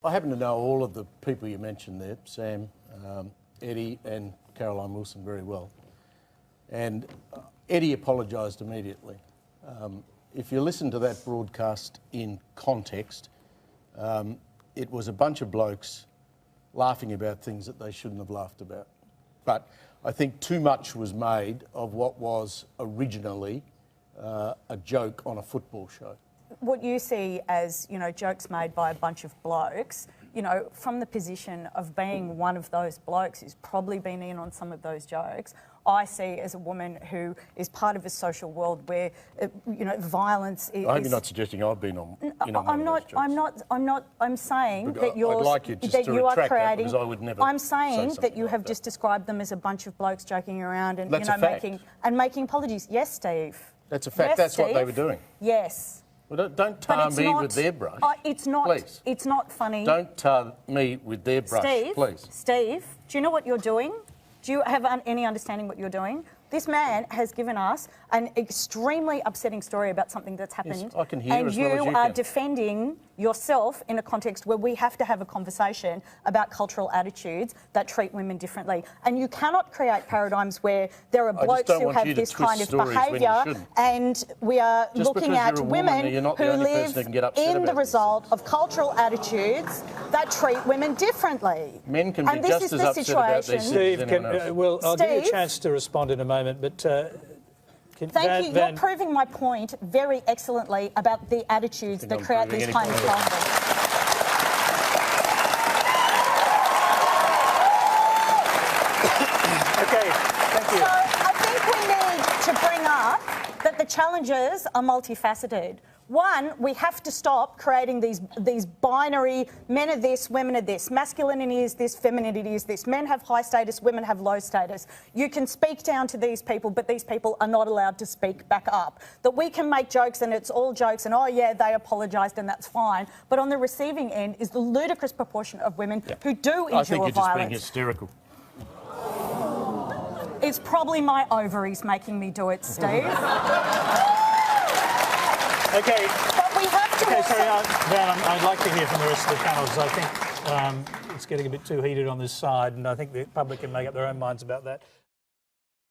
I happen to know all of the people you mentioned there, Sam, Eddie and Caroline Wilson very well. And Eddie apologised immediately. If you listen to that broadcast in context, it was a bunch of blokes laughing about things that they shouldn't have laughed about. But I think too much was made of what was originally a joke on a football show. What you see as, you know, jokes made by a bunch of blokes, you know, from the position of being one of those blokes who's probably been in on some of those jokes, I see as a woman who is part of a social world where, you know, violence is... I hope you're not suggesting I've been on, I'm saying that you're... I'd like you just to retract that, because I would never I'm saying say that you like have that. just described them as a bunch of blokes joking around and, That's you know, a fact. making apologies. Yes, Steve. That's a fact. Yes, That's Steve. what they were doing. Yes. Well, don't tar me with their brush. It's not. Please. It's not funny. Don't tar me with their brush, Steve, please. Steve, do you know what you're doing? Do you have any understanding what you're doing? This man has given us an extremely upsetting story about something that's happened. Yes, I can hear and as well as you are can. defending yourself in a context where we have to have a conversation about cultural attitudes that treat women differently. And you cannot create paradigms where there are blokes who have this kind of behaviour and we are looking at women who live in the result of cultural attitudes that treat women differently. Men can be just as upset about these things. Steve, well, I'll give you a chance to respond in a moment, but... Thank you. You're proving my point very excellently about the attitudes that create these kind of problems. Okay, thank you. So I think we need to bring up that the challenges are multifaceted. One, we have to stop creating these binary, men are this, women are this. Masculinity is this, femininity is this. Men have high status, women have low status. You can speak down to these people, but these people are not allowed to speak back up. That we can make jokes and it's all jokes and, oh, yeah, they apologised and that's fine. But on the receiving end is the ludicrous proportion of women who do endure violence. I think you're just being hysterical. It's probably my ovaries making me do it, Steve. Okay. But we have to... Okay, sorry, Van, I'd like to hear from the rest of the panel, because I think it's getting a bit too heated on this side, and I think the public can make up their own minds about that.